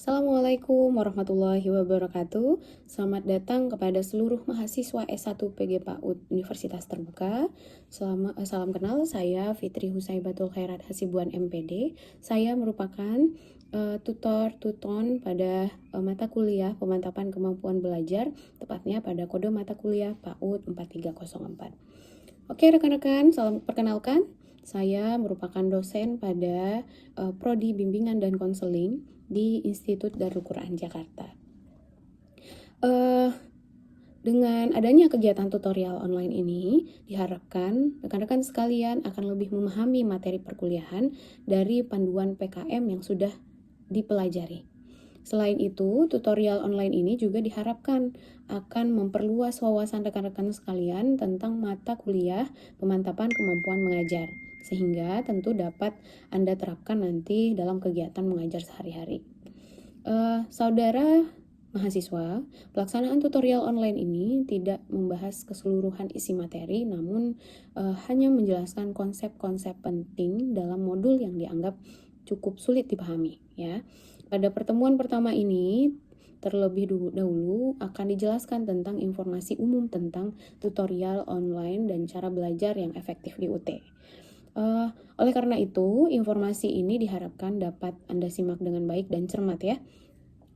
Assalamualaikum warahmatullahi wabarakatuh. Selamat datang kepada seluruh mahasiswa S1 PG PAUD Universitas Terbuka. Salam kenal, saya Fitri Husaibatul Khairat Hasibuan MPD. Saya merupakan tuton pada mata kuliah pemantapan kemampuan belajar, tepatnya pada kode mata kuliah PAUD 4304. Oke rekan-rekan, salam perkenalkan. Saya merupakan dosen pada Prodi Bimbingan dan Konseling di Institut Darul Quran Jakarta. Dengan adanya kegiatan tutorial online ini, diharapkan rekan-rekan sekalian akan lebih memahami materi perkuliahan dari panduan PKM yang sudah dipelajari. Selain itu, tutorial online ini juga diharapkan akan memperluas wawasan rekan-rekan sekalian tentang mata kuliah pemantapan kemampuan mengajar, sehingga tentu dapat Anda terapkan nanti dalam kegiatan mengajar sehari-hari. Saudara mahasiswa, pelaksanaan tutorial online ini tidak membahas keseluruhan isi materi, namun hanya menjelaskan konsep-konsep penting dalam modul yang dianggap cukup sulit dipahami, ya. Pada pertemuan pertama ini, terlebih dahulu akan dijelaskan tentang informasi umum tentang tutorial online dan cara belajar yang efektif di UT. Oleh karena itu, informasi ini diharapkan dapat Anda simak dengan baik dan cermat ya.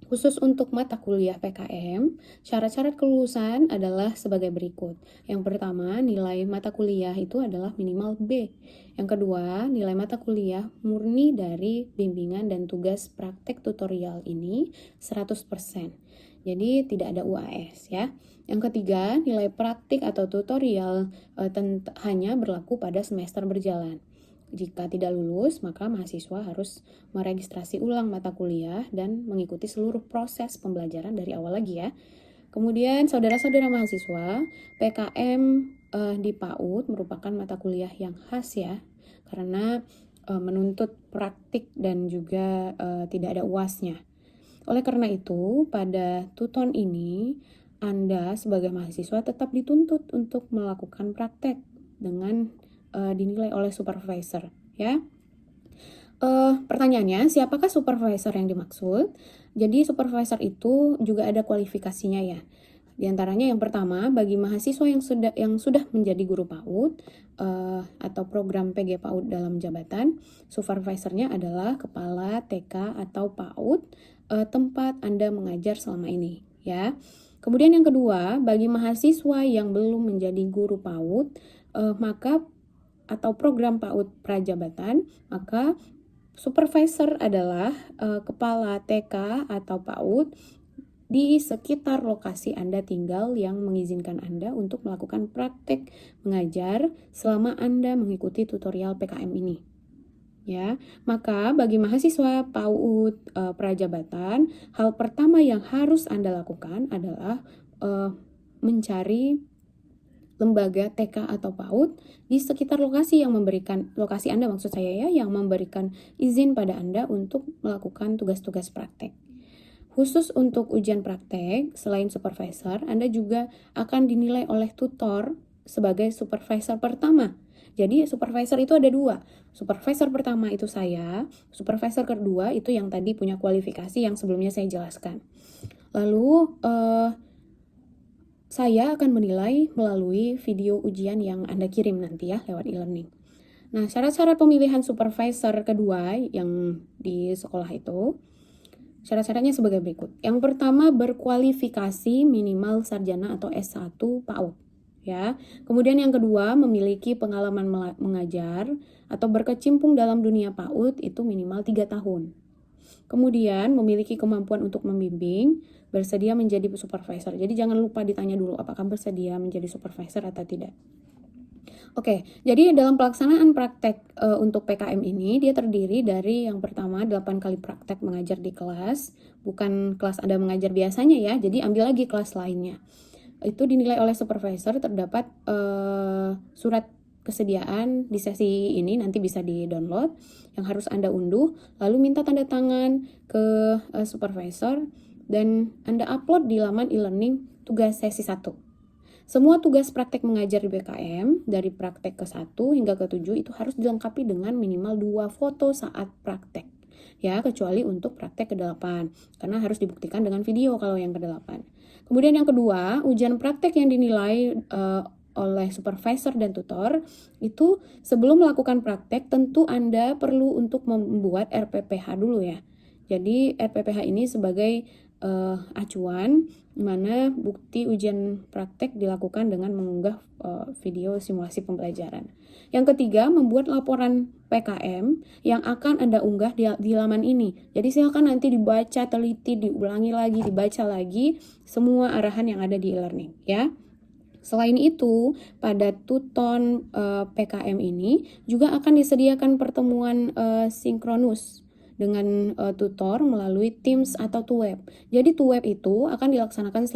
Khusus untuk mata kuliah PKM, syarat-syarat kelulusan adalah sebagai berikut. Yang pertama, nilai mata kuliah itu adalah minimal B. Yang kedua, nilai mata kuliah murni dari bimbingan dan tugas praktek tutorial ini 100%. Jadi tidak ada UAS ya. Yang ketiga, nilai praktik atau tutorial hanya berlaku pada semester berjalan. Jika tidak lulus, maka mahasiswa harus meregistrasi ulang mata kuliah dan mengikuti seluruh proses pembelajaran dari awal lagi ya. Kemudian saudara-saudara mahasiswa, PKM di PAUD merupakan mata kuliah yang khas ya, karena menuntut praktik dan juga tidak ada UASnya. Oleh karena itu, pada tuton ini, Anda sebagai mahasiswa tetap dituntut untuk melakukan praktek dengan dinilai oleh supervisor ya. Pertanyaannya, siapakah supervisor yang dimaksud? Jadi supervisor itu juga ada kualifikasinya ya. Di antaranya yang pertama, bagi mahasiswa yang sudah menjadi guru PAUD atau program PG PAUD dalam jabatan, supervisornya adalah kepala TK atau PAUD tempat Anda mengajar selama ini ya. Kemudian yang kedua, bagi mahasiswa yang belum menjadi guru PAUD, maka atau program PAUD prajabatan, maka supervisor adalah kepala TK atau PAUD di sekitar lokasi Anda tinggal yang mengizinkan Anda untuk melakukan praktek mengajar selama Anda mengikuti tutorial PKM ini. Ya, maka bagi mahasiswa PAUD prajabatan, hal pertama yang harus Anda lakukan adalah mencari lembaga TK atau PAUD di sekitar lokasi Anda maksud saya ya, yang memberikan izin pada Anda untuk melakukan tugas-tugas praktek. Khusus untuk ujian praktek, selain supervisor, Anda juga akan dinilai oleh tutor sebagai supervisor pertama. Jadi supervisor itu ada dua. Supervisor pertama itu saya, supervisor kedua itu yang tadi punya kualifikasi yang sebelumnya saya jelaskan. Lalu saya akan menilai melalui video ujian yang Anda kirim nanti ya lewat e-learning. Nah, syarat-syarat pemilihan supervisor kedua yang di sekolah itu, syarat-syaratnya sebagai berikut. Yang pertama, berkualifikasi minimal sarjana atau S1 PAUD. Ya. Kemudian yang kedua, memiliki pengalaman mengajar atau berkecimpung dalam dunia PAUD itu minimal 3 tahun. Kemudian memiliki kemampuan untuk membimbing, bersedia menjadi supervisor. Jadi jangan lupa ditanya dulu apakah bersedia menjadi supervisor atau tidak. Oke, jadi dalam pelaksanaan praktek untuk PKM ini, dia terdiri dari yang pertama 8 kali praktek mengajar di kelas, bukan kelas Anda mengajar biasanya ya, jadi ambil lagi kelas lainnya. Itu dinilai oleh supervisor, terdapat surat kesediaan di sesi ini nanti bisa di-download yang harus Anda unduh, lalu minta tanda tangan ke supervisor dan Anda upload di laman e-learning tugas sesi 1. Semua tugas praktek mengajar di BKM dari praktek ke-1 hingga ke-7 itu harus dilengkapi dengan minimal 2 foto saat praktek. ya, kecuali untuk praktek ke-8 karena harus dibuktikan dengan video kalau yang ke-8. Kemudian yang kedua, ujian praktek yang dinilai oleh supervisor dan tutor itu sebelum melakukan praktek tentu Anda perlu untuk membuat RPPH dulu ya. Jadi RPPH ini sebagai acuan mana bukti ujian praktek dilakukan dengan mengunggah video simulasi pembelajaran. Yang ketiga, membuat laporan PKM yang akan Anda unggah di laman ini. Jadi silakan nanti dibaca, teliti, diulangi lagi, dibaca lagi semua arahan yang ada di e-learning ya. Selain itu, pada Tuton PKM ini juga akan disediakan pertemuan sinkronus dengan tutor melalui Teams atau Tuweb. Jadi Tuweb itu akan dilaksanakan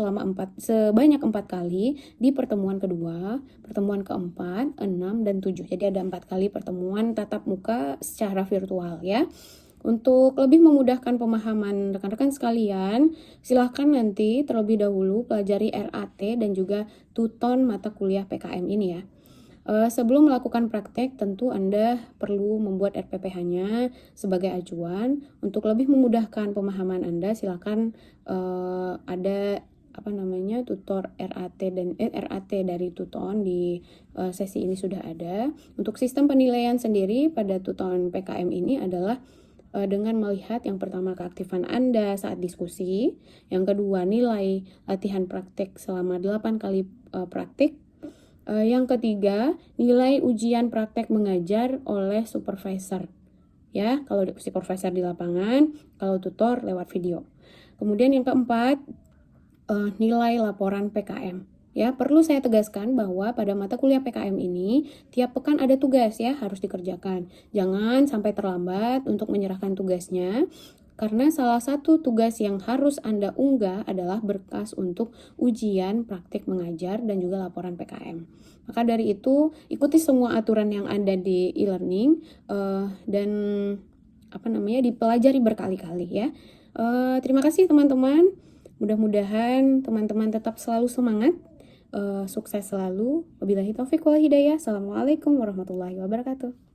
sebanyak 4 kali di pertemuan kedua, pertemuan keempat, 6, dan 7. Jadi ada 4 kali pertemuan tatap muka secara virtual ya. Untuk lebih memudahkan pemahaman rekan-rekan sekalian, silahkan nanti terlebih dahulu pelajari RAT dan juga Tuton mata kuliah PKM ini ya. Sebelum melakukan praktek, tentu Anda perlu membuat RPPH-nya sebagai acuan. Untuk lebih memudahkan pemahaman Anda, silakan ada tutor RAT dari Tuton di sesi ini sudah ada. Untuk sistem penilaian sendiri pada Tuton PKM ini adalah dengan melihat yang pertama keaktifan Anda saat diskusi, yang kedua nilai latihan praktek selama 8 kali praktik, yang ketiga nilai ujian praktek mengajar oleh supervisor ya, kalau supervisor di lapangan, kalau tutor lewat video. Kemudian yang keempat nilai laporan PKM. Ya, perlu saya tegaskan bahwa pada mata kuliah PKM ini tiap pekan ada tugas ya harus dikerjakan. Jangan sampai terlambat untuk menyerahkan tugasnya karena salah satu tugas yang harus Anda unggah adalah berkas untuk ujian praktik mengajar dan juga laporan PKM. Maka dari itu ikuti semua aturan yang ada di e-learning dan dipelajari berkali-kali ya. Terima kasih teman-teman. Mudah-mudahan teman-teman tetap selalu semangat, sukses selalu. Wabillahi taufiq wal hidayah. Assalamualaikum warahmatullahi wabarakatuh.